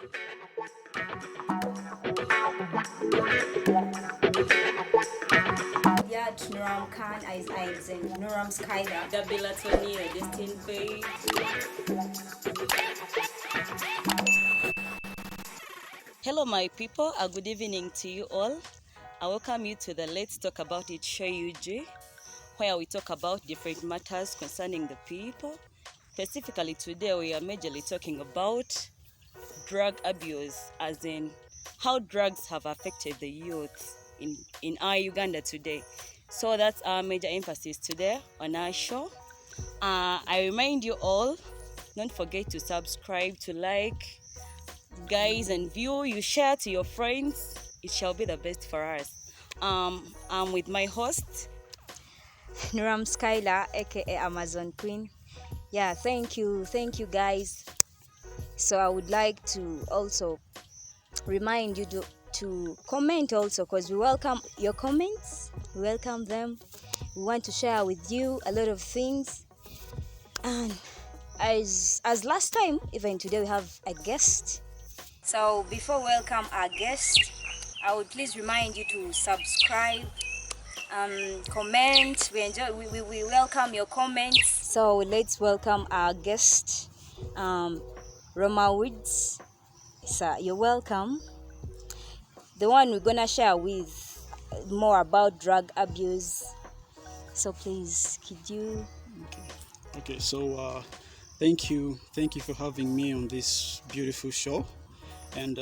Yeah, Nuram Khan is Nuram Skylar. Gabbie, latony, destined page. Hello, my people. A good evening to you all. I welcome you to the Let's Talk About It show, UG, where we talk about different matters concerning the people. Specifically today, we are majorly talking about drug abuse, as in how drugs have affected the youth in our Uganda today. So that's our major emphasis today on our show. I remind you all, don't forget to subscribe, to like, guys, and view. You share to your friends. It shall be the best for us. I'm with my host, Nuram Skylar, aka Amazon Queen. Yeah, thank you guys. So I would like to also remind you to comment also, because we welcome your comments. We welcome them. We want to share with you a lot of things. And as last time, even today we have a guest. So before we welcome our guest, I would please remind you to subscribe, comment. We welcome your comments. So let's welcome our guest, Roma Woods. Sir, you're welcome. The one we're gonna share with more about drug abuse. So please, could you? Okay. So thank you for having me on this beautiful show. And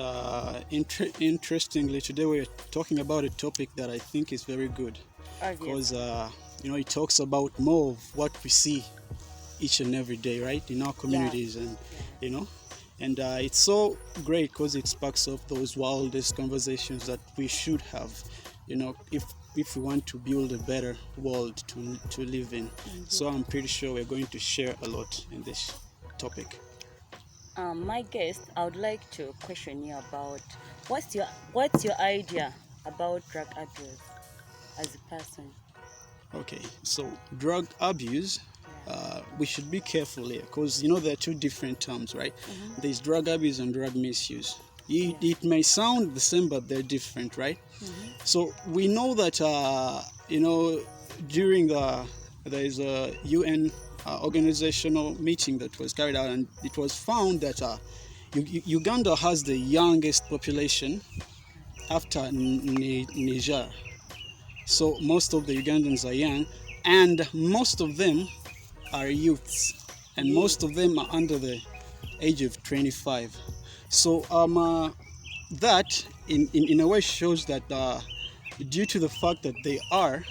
interestingly, today we're talking about a topic that I think is very good, because it talks about more of what we see each and every day, right, in our communities. And it's so great because it sparks up those wildest conversations that we should have, if we want to build a better world to live in. Mm-hmm. So I'm pretty sure we're going to share a lot in this topic. My guest, I would like to question you about what's your idea about drug abuse as a person? Okay, so drug abuse, we should be careful here, because there are two different terms, right? Mm-hmm. There's drug abuse and drug misuse. It may sound the same, but they're different, right? Mm-hmm. So we know that during there's a UN organizational meeting that was carried out, and it was found that Uganda has the youngest population after Niger. So most of the Ugandans are young, and most of them are youths, and most of them are under the age of 25. So that in a way shows that due to the fact that they are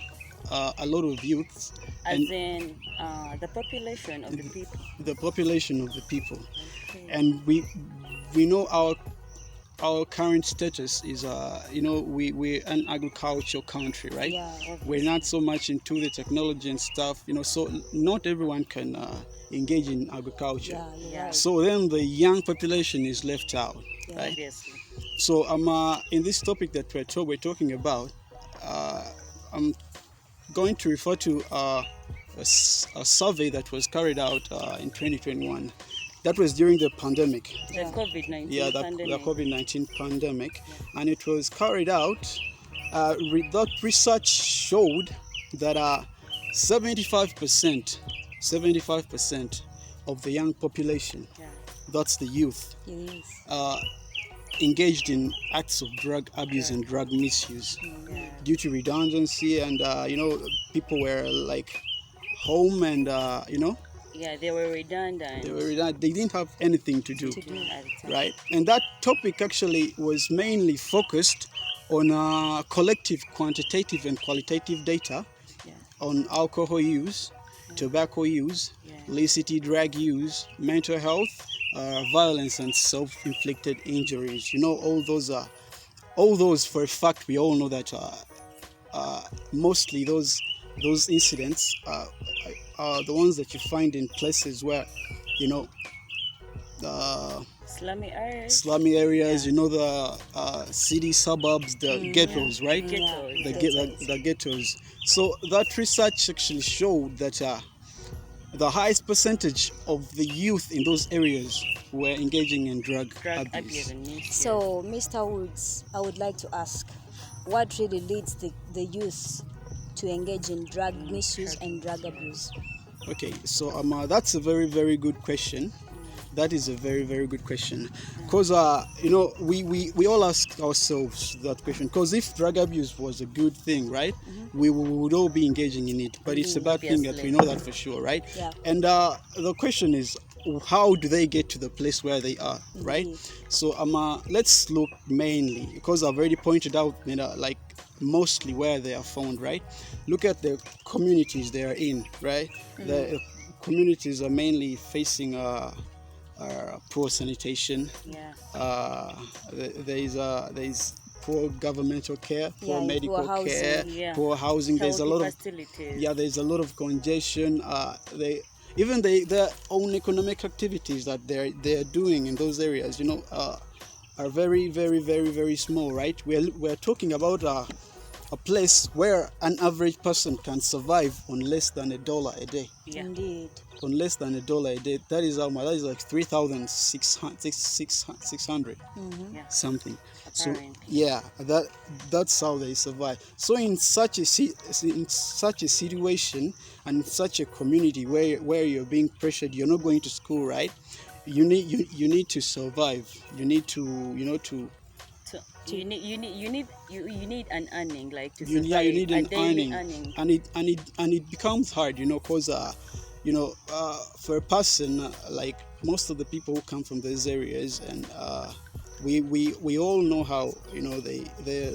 a lot of youths, as in the population of the people. The population of the people. Okay. And we know our current status is we're an agricultural country, right? Yeah, obviously. We're not so much into the technology and stuff, so not everyone can engage in agriculture. Yeah. So then the young population is left out, right? Obviously. So in this topic that we're talking about, I'm going to refer to a survey that was carried out in 2021. That was during the pandemic. The COVID-19 pandemic. The COVID-19 pandemic. Yeah. And it was carried out. That research showed that 75% of the young population, that's the youth, engaged in acts of drug abuse and drug misuse due to redundancy, and people were like home, and they were redundant. They didn't have anything to do, right? And that topic actually was mainly focused on collective quantitative and qualitative data on alcohol use, tobacco use, illicit drug use, mental health, violence, and self-inflicted injuries. All those for a fact. We all know that mostly those incidents are the ones that you find in places where slummy areas, the city suburbs, the ghettos, right? The ghettos. So that research actually showed that the highest percentage of the youth in those areas were engaging in drug Drug abuse. abuse and misuse. So, Mr. Woods, I would like to ask, what really leads the youth to engage in drug misuse and drug abuse? Okay, so that's a very, very good question. That is a very, very good question. Because, we all ask ourselves that question. Because if drug abuse was a good thing, right, we would all be engaging in it. But it's a bad thing that we know that for sure, right? Yeah. And the question is, how do they get to the place where they are, right? So, let's look mainly, because I've already pointed out, like mostly where they are found, right? Look at the communities they are in, right? The communities are mainly facing poor sanitation. There is poor governmental care, poor medical poor care, housing. poor housing. There's a Healthy lot facilities. of there's a lot of congestion. Even their own economic activities that they're doing in those areas, are very, very, very, very small, right? We're talking about a place where an average person can survive on less than $1 a day. Yeah. Indeed. On less than $1 a day. That is how much. That is like 3,600 Yeah. something. Apparently. So yeah, that's how they survive. So in such a situation and such a community where you're being pressured, you're not going to school, right? You need to survive. You need to So you need an earning, like to you survive. need a an daily earning, and it becomes hard, because for a person, like most of the people who come from those areas, and we all know how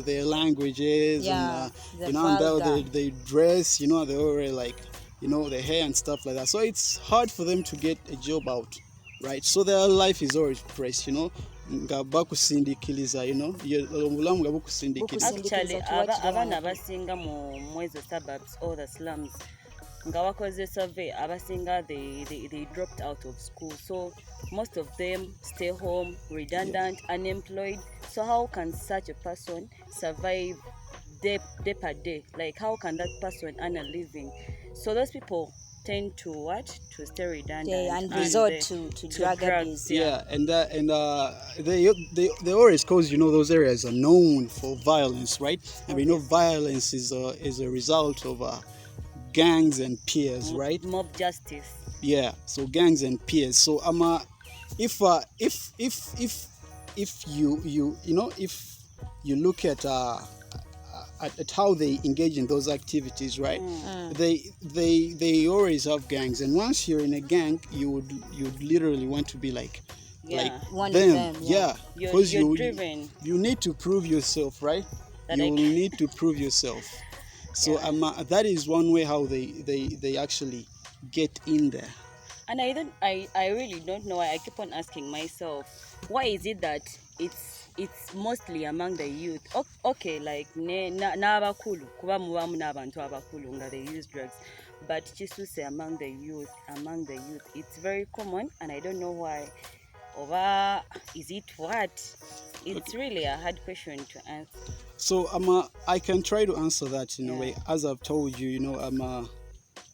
their languages, Yeah, and the and vulgar. they dress, they already like their hair and stuff like that. So it's hard for them to get a job out, right? So their life is always pressed, nga bakusindikiriza, obulamu nga bukusindikiriza. Actually, To what you abana want. abasinga mu ezo suburbs or the slums nga wakoze survey abasinga they dropped out of school, so most of them stay home, redundant, unemployed. So how can such a person survive day per day? Like, how can that person earn a living? So those people tend to stay redundant And resort to to drug abuse. Yeah, and they always, cause those areas are known for violence, right? And we know violence is a result of gangs and peers, right? Mob justice. Yeah, so gangs and peers. So if you look at how they engage in those activities, right? They always have gangs, and once you're in a gang, you'd literally want to be like One of them. them. Yeah, You're because driven. you need to prove yourself, right? That You I will can- need to prove yourself. So that is one way how they actually get in there. And I really don't know why. I keep on asking myself, why is it that it's mostly among the youth? Okay, like n'abakulu kuba mubamu n'abantu abakulu nga they use drugs, but chisuse among the youth, it's very common, and I don't know why. Or is it what? It's really a hard question to answer. So I can try to answer that in a way. As I've told you,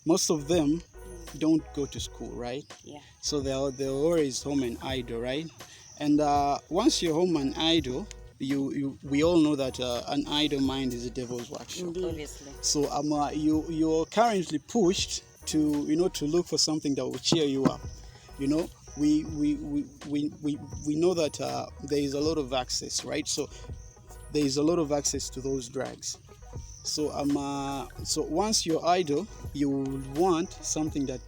most of them don't go to school, right? Yeah. So they're always home and idle, right? And once you're home and idle, we all know that an idle mind is a devil's workshop. Obviously. So you're currently pushed to to look for something that will cheer you up. We know that there is a lot of access, right? So there is a lot of access to those drugs. So so once you're idle, you will want something that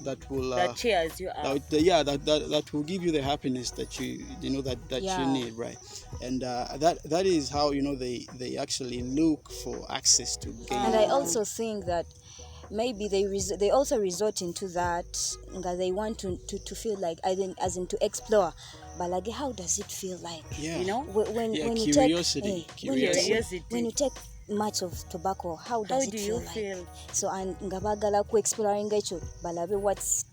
that will That cheers you up. that will give you the happiness that you need, right? And that is how they actually look for access to gain. And I also think that maybe they also resort into that because they want to feel like, as in to explore, but like, how does it feel like? Yeah. When you curiosity. take when you take much of tobacco, how does it feel like? So and ngabagala ku exploring echo balabe what's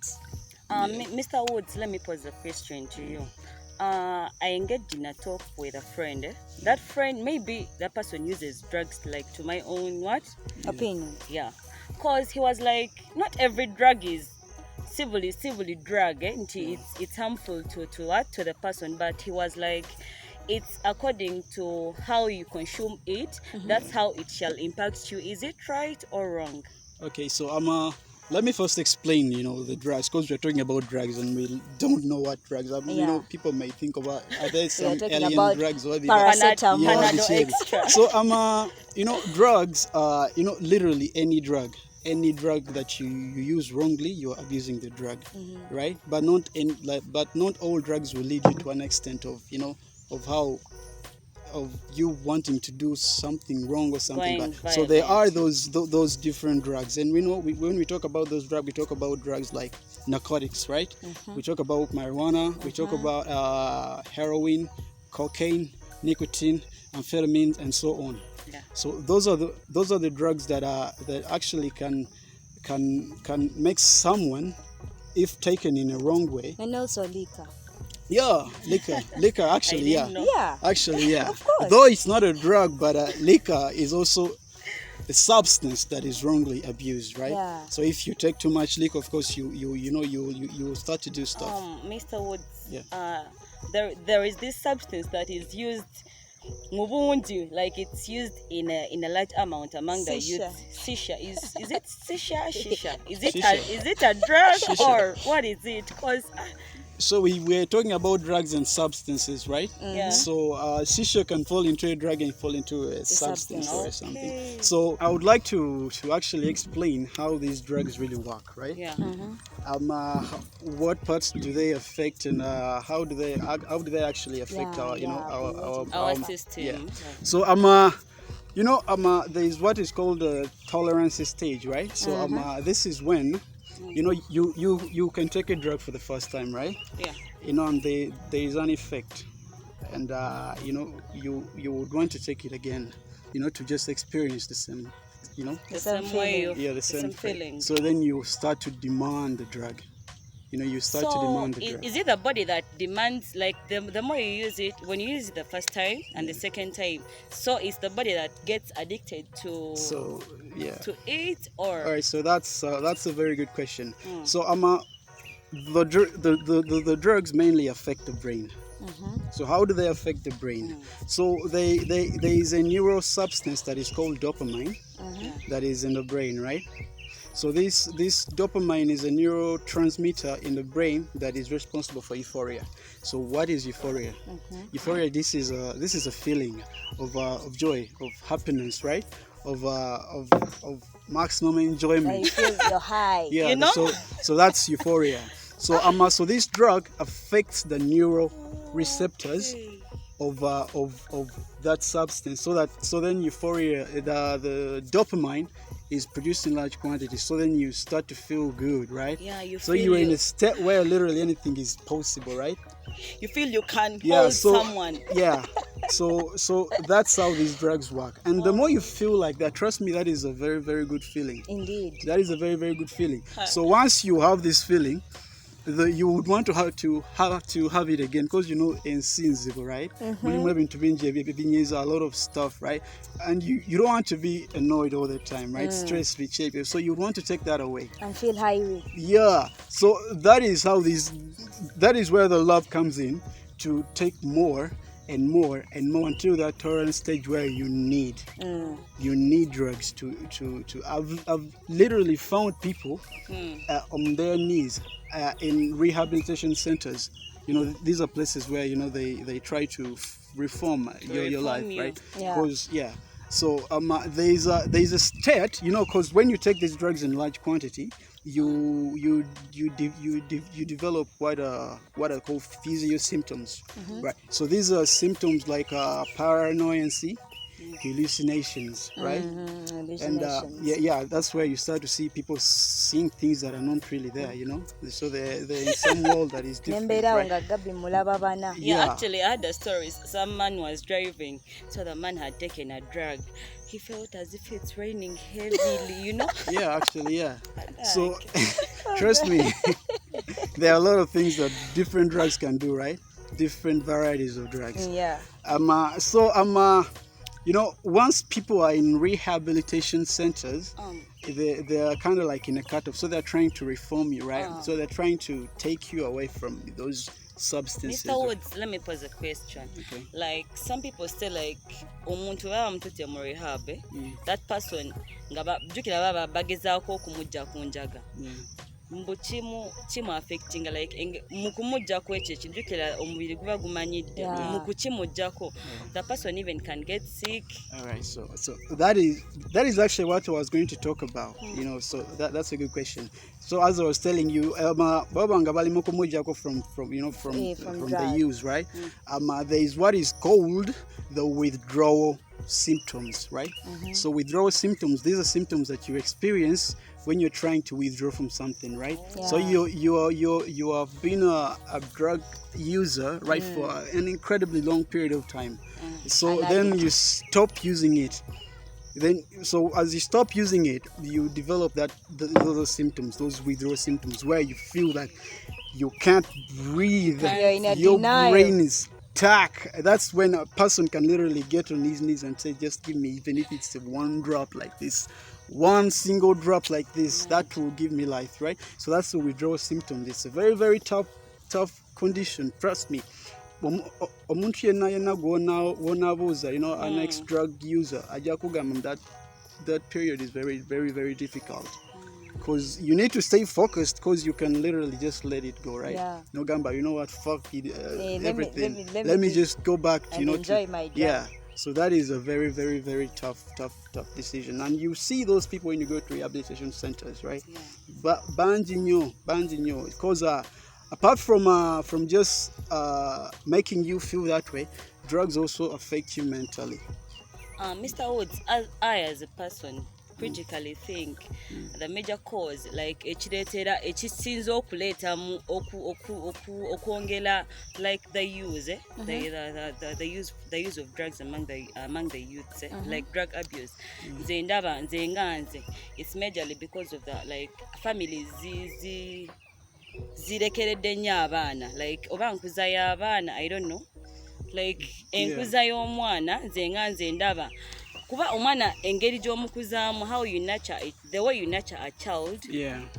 Mr. Woods, let me pose a question to you. I engaged in a talk with a friend. That friend, maybe that person uses drugs, like, to my own opinion? Yeah. Because he was like, not every drug is civil drug, it's harmful to what, to the person, but he was like, it's according to how you consume it, that's how it shall impact you. Is it right or wrong? Okay, so let me first explain, the drugs, because we're talking about drugs and we don't know what drugs are. People may think about, are there some alien drugs or paracetamol? Panadol extra. So drugs are, literally any drug that you use wrongly, you're abusing the drug, right? But not all drugs will lead you to an extent of of you wanting to do something wrong or something bad. So there are those different drugs, and when we talk about those drugs, we talk about drugs like narcotics, right? We talk about marijuana, we talk about heroin, cocaine, nicotine, amphetamines, and so on. Yeah. So those are the drugs that actually can make someone, if taken in a wrong way. And also liquor. Yeah, liquor actually, yeah. Yeah. Actually, yeah. Of course. Though it's not a drug, but liquor is also a substance that is wrongly abused, right? Yeah. So if you take too much liquor, of course you start to do stuff. Mr. Woods, Yeah. There is this substance that is used Mubundi, like it's used in a large amount among the youth. Shisha. Is it shisha? Is it a drug or what is it? Because So we're talking about drugs and substances, right? Yeah. So shisha can fall into a drug and fall into a substance or something. Okay. So I would like to actually explain how these drugs really work, right? Yeah. What parts do they affect, and how do they actually affect our system? Yeah. So there is what is called the tolerance stage, right? So this is when you can take a drug for the first time, right? Yeah. And there is an effect, and you would want to take it again, to just experience the same, the same way, the same feeling. So then you start to demand the drug. You start to demand the drug. Is it the body that demands, like the more you use it, when you use it the first time and the second time, so it's the body that gets addicted to it, or? All right, so that's a very good question. So the drugs mainly affect the brain. So how do they affect the brain? So there is a neural substance that is called dopamine that is in the brain, right? So this dopamine is a neurotransmitter in the brain that is responsible for euphoria. So what is euphoria? Euphoria, this is a feeling of joy, of happiness, right? Of maximum enjoyment. You feel you're high. Yeah, so that's euphoria. So so this drug affects the neural receptors of that substance. So then euphoria, the dopamine is produced in large quantities. So then you start to feel good, right? Yeah, so you're in a state where literally anything is possible, right? You feel you can hold someone. Yeah. So that's how these drugs work. And the more you feel like that, trust me, that is a very, very good feeling. Indeed. That is a very, very good feeling. So once you have this feeling, you would want to have it again, because in scenes, right? There's a lot of stuff, right? And you don't want to be annoyed all the time, right? Stress free shape. So you want to take that away and feel high. Yeah. So that is where the love comes in, to take more and more and more until that tolerance stage where you need drugs to I've literally found people on their knees in rehabilitation centers. These are places where they try to reform your life, right? Because so there's a state, because when you take these drugs in large quantity, you develop what are called physio symptoms, right? So these are symptoms like paranoiancy, hallucinations, right? And that's where you start to see people seeing things that are not really there, so they're in some world that is different, right? Yeah, actually I had a story. Some man was driving, so the man had taken a drug. He felt as if it's raining heavily, Yeah, actually, yeah. So trust me, there are a lot of things that different drugs can do, right? Different varieties of drugs. Yeah. you know, once people are in rehabilitation centers, they're kind of like in a cutoff. So they're trying to reform you, right? So they're trying to take you away from those substances. Mr. Woods, let me pose a question. Okay. Like some people say like omuntu baba mutute mu rehab, that person nga jukira baba bagezaako okumujja kunjaga. Mbu kimu affecting like mukumujjako ekyo ekinjukira omubiri guba gumanyidde mu kukimujjako the person even can get sick. All right, so that is actually what I was going to talk about. You know, so that's a good question. So as I was telling you, babanga bali mukumujjako from the use, right? There is what is called the withdrawal symptoms, right? So withdrawal symptoms, these are symptoms that you experience when you're trying to withdraw from something, right? So you have been a drug user, right, for an incredibly long period of time. So then you stop using it. Then so as you stop using it, you develop those symptoms, those withdrawal symptoms, where you feel that you can't breathe. Your brain is stuck. That's when a person can literally get on his knees and say, just give me, even if it's one drop like this, one single drop like this, that will give me life, right? So that's the withdrawal symptoms. It's a very, very tough condition, trust me. Omuntu yenna gw'onaabuuza, you know, an ex-drug user, ajja kugamba that period is very, very, very difficult. Because you need to stay focused, because you can literally just let it go, right? No gamba, you know what, fuck it, everything. Let me just go back to, you know, enjoy my job. Yeah. So that is a very, very, very tough decision. And you see those people when you go to rehabilitation centers, right? But banji nyo, because apart from just making you feel that way, drugs also affect you mentally. Mr. Woods, I as a person critically think the major cause, like ekireetera ekisinza okuleetamu okwongera like the use the use of drugs among the youths, like drug abuse. Nze ndaba nze nganze it's majorly because of the like families zirekeredde nnyo abaana, like oba nkuza y'abaana, I don't know, like enkuza y'omwana nze ndaba kuba omwana engeri gy'omukuzaamu, how you nurture it, the way you nurture a child,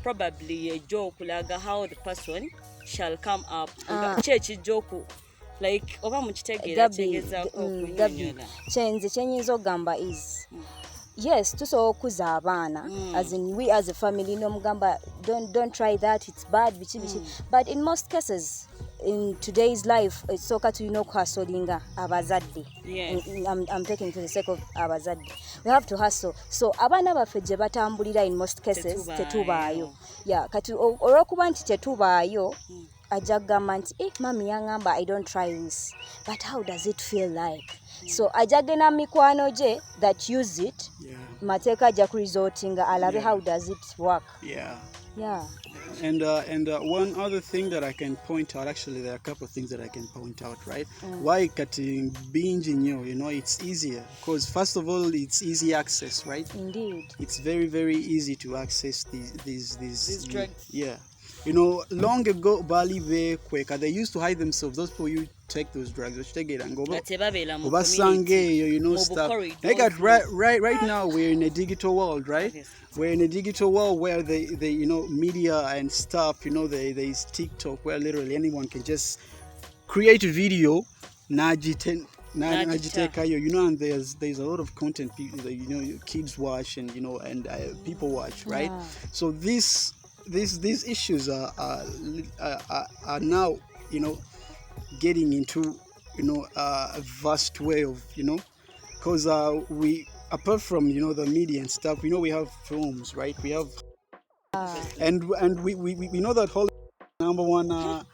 probably ejja okulaga how the person shall come up. Kyekijja oku like oba mukitegeera kyegezaako okunyonyola. Kyenze kyenyinza okugamba is yes, tusobola okukuza abaana, as in we as a family nomugamba don't try that, it's bad, but in most cases in today's life it's okay to, you know, hustlinga abazadde. I'm taking for the sake of abazadde, we have to hustle. So abaana baffe gye batambulira in most cases tetubaayo. Kati olw'okuba nti tetubaayo, ajja kugamba nti mami yaŋŋamba I don't try this, but how does it feel like? So ajja genda mikwano gye that use it, mateeka ajja kuresortinga alabe how does it work. And one other thing that I can point out, actually there are a couple of things that I can point out, right? Why cutting binging, you know, it's easier because first of all it's easy access, right? Indeed. It's very, very easy to access these drugs. You know, long ago Bali Kweka, they used to hide themselves. Those people you take those drugs, which take it and go you know, stuff. Right now we're in a digital world, right? We're in a digital world where they you know, media and stuff, you know, there's TikTok where literally anyone can just create a video, najiteka, you know, and there's a lot of content people, you know, kids watch and, you know, and people watch, right? So these issues are now, you know, getting into, you know, a vast way of, you know, because we, apart from, you know, the media and stuff, you know, we have films, right? We have and we know that Hollywood is number one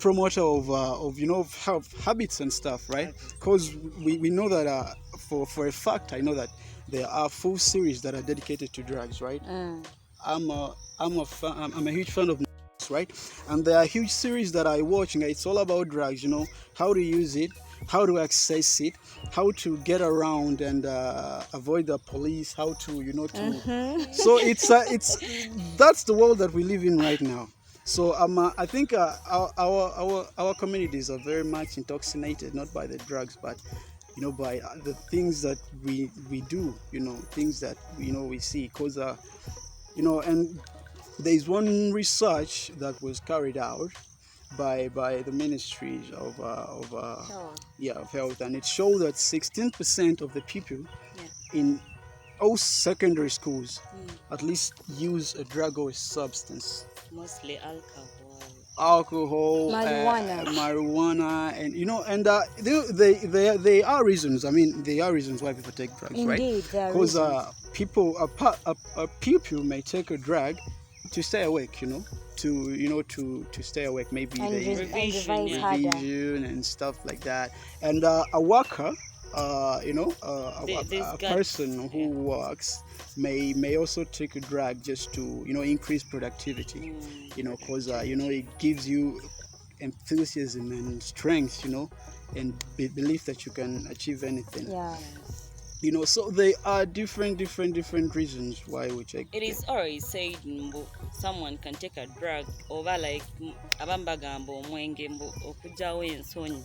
promoter of you know, of habits and stuff, right? Because we know that for a fact, I know that there are full series that are dedicated to drugs, right? I'm a huge fan of, right? And there are huge series that I watch, and it's all about drugs, you know, how to use it, how to access it, how to get around and avoid the police, how to, you know, to so it's that's the world that we live in right now. So I think our communities are very much intoxicated, not by the drugs, but by the things that we do, things that we see. Because and there's one research that was carried out by the ministries of health, and it showed that 16% of the people in all secondary schools at least use a drug or a substance. Mostly Alcohol, marijuana, and there are reasons. I mean, there are reasons why people take drugs, right? Indeed, Because a pupil may take a drug to stay awake, to stay awake. Maybe and they revise harder. revision and stuff like that. And a worker, a person who works may also take a drug just to increase productivity, because it gives you enthusiasm and strength, and belief that you can achieve anything. Yeah. So there are different reasons why we take. It is always said someone can take a drug over like abambagambo omwenge okujawo ensonyi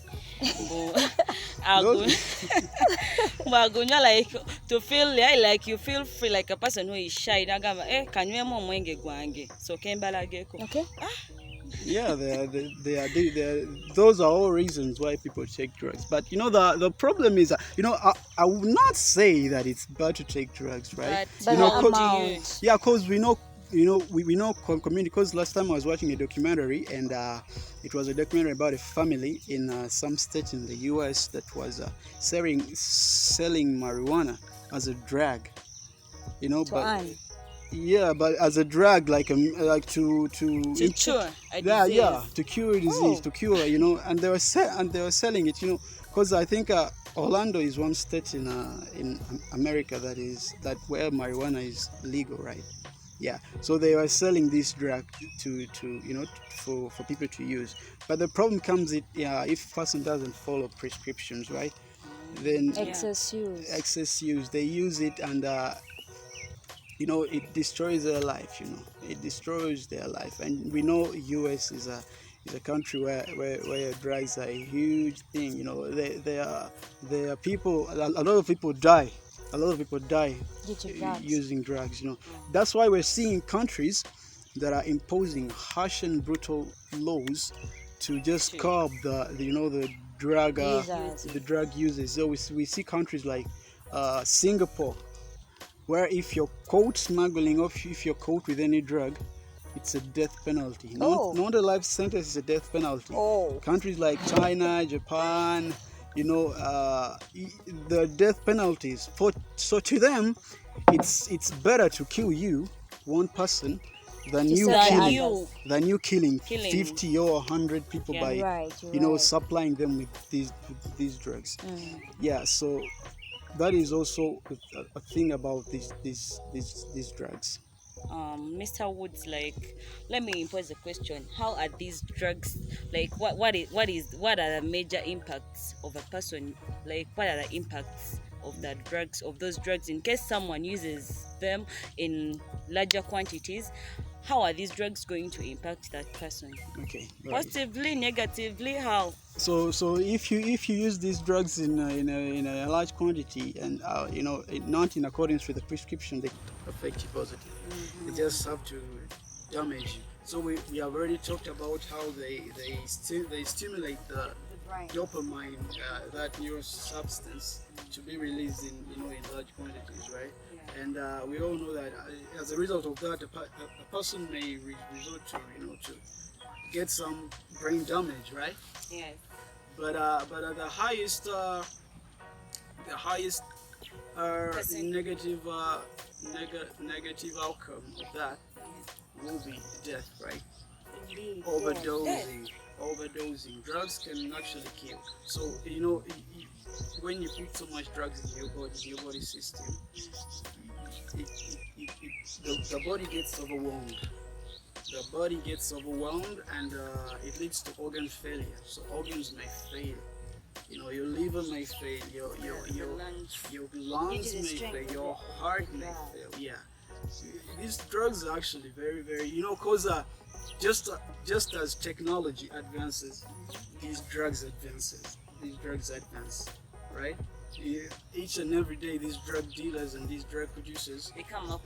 agunya like to feel like you feel free, like a person who is shy nagamba kanywemo omwenge gwange so kembalageko. Okay. Yeah, those are all reasons why people take drugs. But the problem is that I would not say that it's bad to take drugs, right? But because we know community. Because last time I was watching a documentary, and it was a documentary about a family in some state in the US that was selling marijuana as a drug, but as a drug, like to cure a disease. To cure a disease, to cure, and they were selling it, because I think Orlando is one state in America that where marijuana is legal, right? Yeah, so they were selling this drug to for people to use. But the problem comes if a person doesn't follow prescriptions, right? Then excess use. They use it, and it destroys their life. It destroys their life. And we know US is a country where drugs are a huge thing. There are people. A lot of people die. Using drugs. That's why we're seeing countries that are imposing harsh and brutal laws to just curb the drug users. So we see countries like Singapore, where if you're caught smuggling, or if you're caught with any drug, it's a death penalty. Not a life sentence, it's a death penalty. Countries like China, Japan, the death penalties. So to them, it's better to kill you, one person, than you killing 50 or 100 people by supplying them with these drugs. Yeah, so that is also a thing about these drugs. Mr. Woods, let me pose a question. How are these drugs, what are the major impacts of a person? What are the impacts of those drugs in case someone uses them in larger quantities? How are these drugs going to impact that person? Okay. Positively, negatively, how? So if you use these drugs in a large quantity, and not in accordance with the prescription, they affect you positively. They just have to damage you. So we have already talked about how they stimulate the dopamine, that neurosubstance, to be released in large quantities, right? And we all know that as a result of that, a person may resort to get some brain damage, right? Yes. But the highest negative outcome of that will be death, right? Indeed. Overdosing. Drugs can actually kill. So when you put so much drugs in your body system, the body gets overwhelmed. The body gets overwhelmed, and it leads to organ failure. So organs may fail. Your liver may fail. Your lungs may fail. Your heart may fail. Yeah. These drugs are actually very, very. Because just as technology advances, these drugs advance, right? each and every day these drug dealers and these drug producers, They come up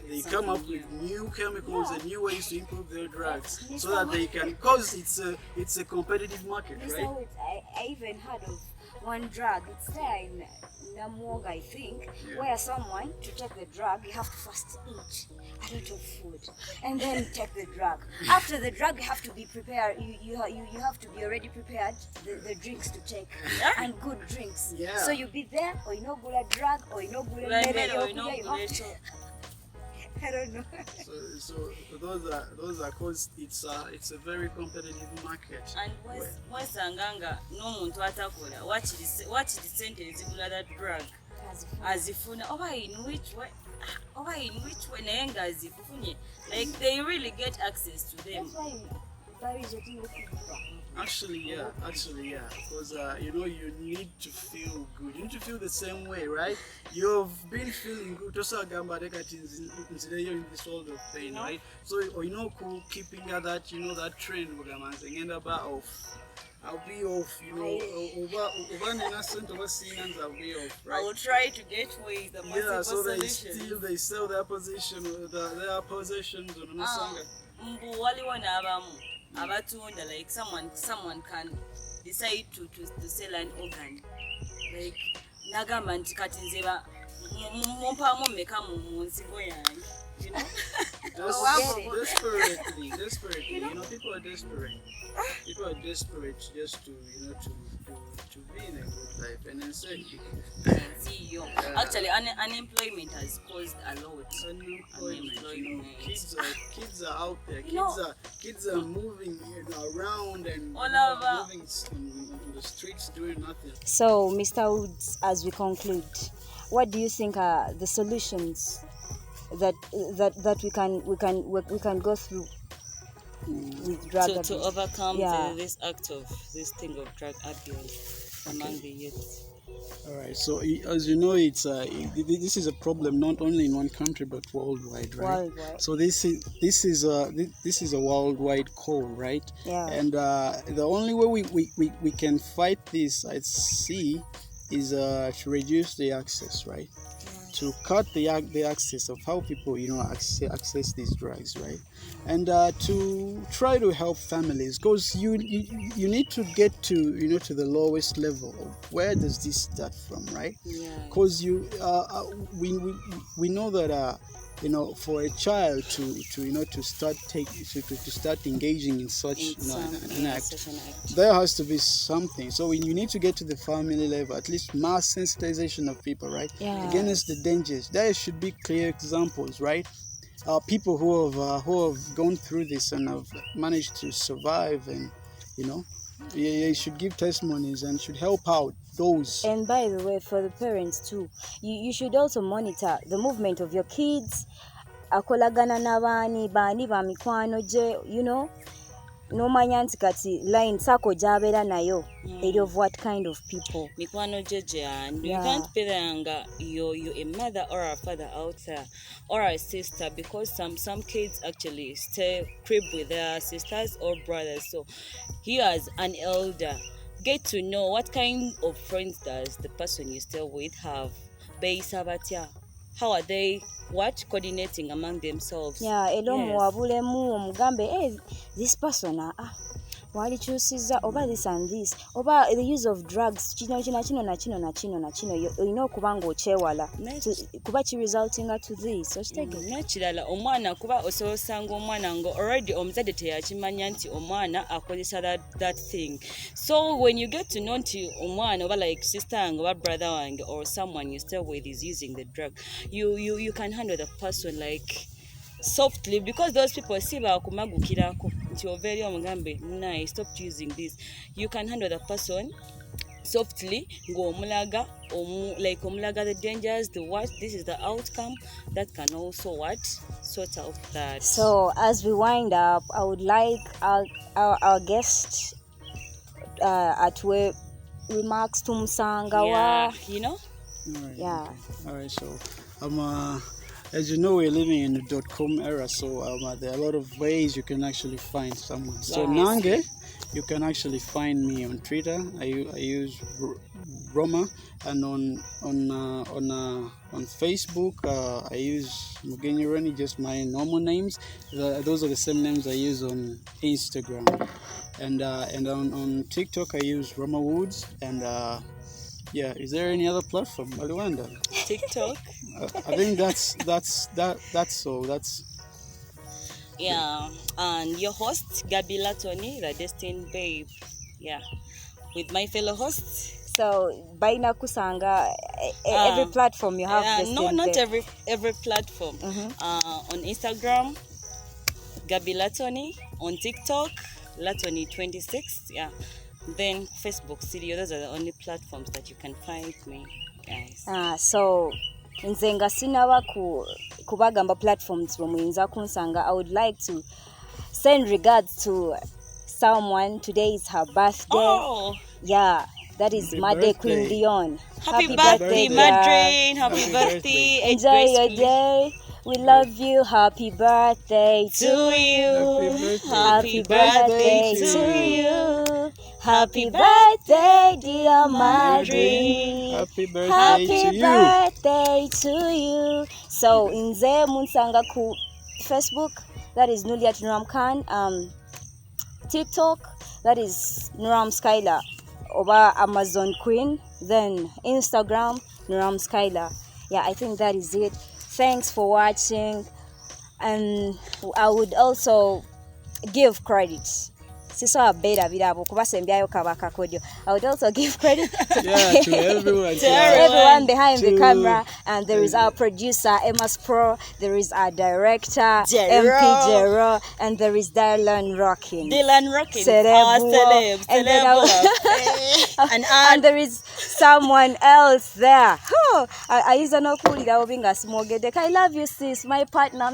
with new chemicals and new ways to improve their drugs so that they can, because it's a competitive market, right? I even heard of one drug. It's there in Namwog, I think, where someone, to take the drug, you have to first eat a lot of food and then take the drug. After the drug, you have to be prepared. You have to be already prepared the drinks to take, and good drinks. Yeah. So you be there, or you know good a drug, or you know good a I don't know. So those are cause it's a very competitive market. And wasanganga n'omuntu atakola wakiri sente ezigula that drug azifuna oba in which way naye nga azifunye, like they really get access to them. That's why Barry's getting Actually, yeah, because you need to feel good. You need to feel the same way, right? You've been feeling good. Also, in this world of pain, right? So, keeping that that trend, I'll be off, over innocent, over sinners, I'll be off, right? I will try to get ways the yeah, so solution. they sell their possession, their possessions on Musanga. Mbu waliwo n'abamu abatunda, like someone can decide to sell an organ, like nagamba nti kati nze mumpaamu mmeka mu nsigo yange, desperately, people are desperate. People are desperate just to be in a good life, and then say, actually unemployment has caused a lot. Unemployment. Kids are out there. Kids are moving around and moving on the streets doing nothing. So, Mr. Woods, as we conclude, what do you think are the solutions that we can go through with drug abuse? To overcome this thing of drug abuse among the youth? All right. So as you know, it's this is a problem not only in one country but worldwide, right? Worldwide. So this is a worldwide call, right? Yeah. And the only way we can fight this, I see, is to reduce the access, right? To cut the access of how people access these drugs, right? And to try to help families, because you need to get to to the lowest level of where does this start from, right? Because we know that for a child to start engaging in such an act, there has to be something. So you need to get to the family level, at least mass sensitization of people, right? Against the dangers. There should be clear examples, right? People who have gone through this and have managed to survive, and you should give testimonies and should help out those. And by the way, for the parents too, you should also monitor the movement of your kids. Akolagana n'abaani bani ba mikwano je, n'omanya nti kati line sako gy'abeera nayo eri of what kind of people. Mikwano jeje, and you can't be there you're a mother or a father out there or a sister, because some kids actually stay crib with their sisters or brothers. So you as an elder, get to know what kind of friends does the person you stay with have. How are they coordinating among themselves? Muwabulemu omugambe this person wali kyusiza oba this and this oba the use of drugs kino olina okuba ng'okyewala kuba resulting to this. Nakirala omwana kuba osobola osanga omwana ngo already omuzadde teyakimanya nti omwana akozesa that thing. So when you get to know nti omwana oba like sister wange oba brother wange or someone you stay with is using the drug, you can handle the person like softly, because those people see bakumagukirako nti overi omugambe nice, stop using this. You can handle the person softly, omulaga the dangers, this is the outcome that can also sort out that. So as we wind up, I would like our guest at where remarks to Musangawa. All right, okay. All right, so as you know, we're living in the .com era, so there are a lot of ways you can actually find someone. So Nange, you can actually find me on Twitter. I use Roma, and on Facebook I use Mugenyeroni, just my normal names. Those are the same names I use on Instagram, and on TikTok I use Roma Woods, and yeah. Is there any other platform, Aliwanda? TikTok. I think that's so. That's yeah. And your host, Gabbie Latony, the Destined Babe. Yeah. With my fellow hosts. So baina kusanga every platform you have this no, not every platform. On Instagram, Gabbie Latony. On TikTok, Latony26. Yeah. Then Facebook, Studio. Those are the only platforms that you can find me, guys. So nze nga sinaba kubagamba platforms bwemuyinza kunsanga. I would like to send regards to someone. Today is her birthday. Yeah, that is Mady Quin Dion. Happy birthday, Madrid. Happy birthday. Enjoy your day. We love you. Happy birthday to you. Happy birthday to you. Happy birthday, dear Mady. Happy birthday to you. So inze munsanga ku Facebook, that is Nuliat Nuram Khan. TikTok, that is Nuram Skylar. Over Amazon Queen. Then Instagram, Nuram Skylar. Yeah, I think that is it. Thanks for watching, and I would also give credit. I would also give credit to everyone behind the camera. And there is our producer, Emus Pro. There is our director, Mp Gero. And there is Dylan Rockin. Celeb. And there is someone else there. I love you, sis, my partner.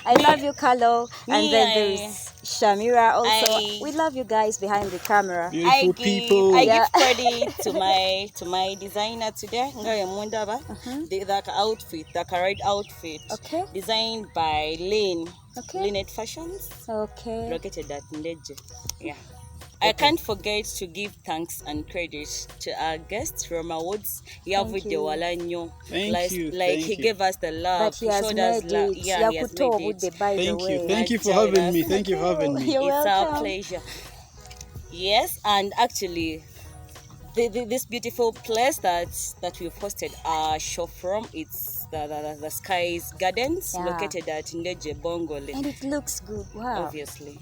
I love you, Carlo. And then there is Shamira also. We love you guys behind the camera. Beautiful people. I give credit to my designer today. The outfit, the red outfit. Okay. Designed by Lynn. Okay. Lynette Fashions. Okay. Located at Ndeje. Yeah. I can't forget to give thanks and credit to our guest, Roma Woods. Thank you. He gave us the love. He showed us love. Yeah, he has made it. Thank you for having me. Thank you for having me. You're it's welcome. our pleasure. Yes, and actually, this beautiful place that we've hosted our show from, it's the Skies Gardens, located at Ndeje Bongole. And it looks good. Wow. Obviously.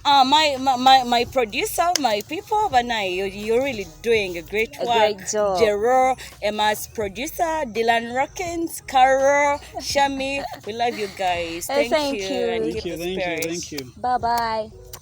My producer, my people, you're really doing a great work. Great job. Gero, Emma's producer, Dylan Rockins, Carol, Shami, we love you guys. Thank you. And keep the spirit. Thank you. Bye-bye.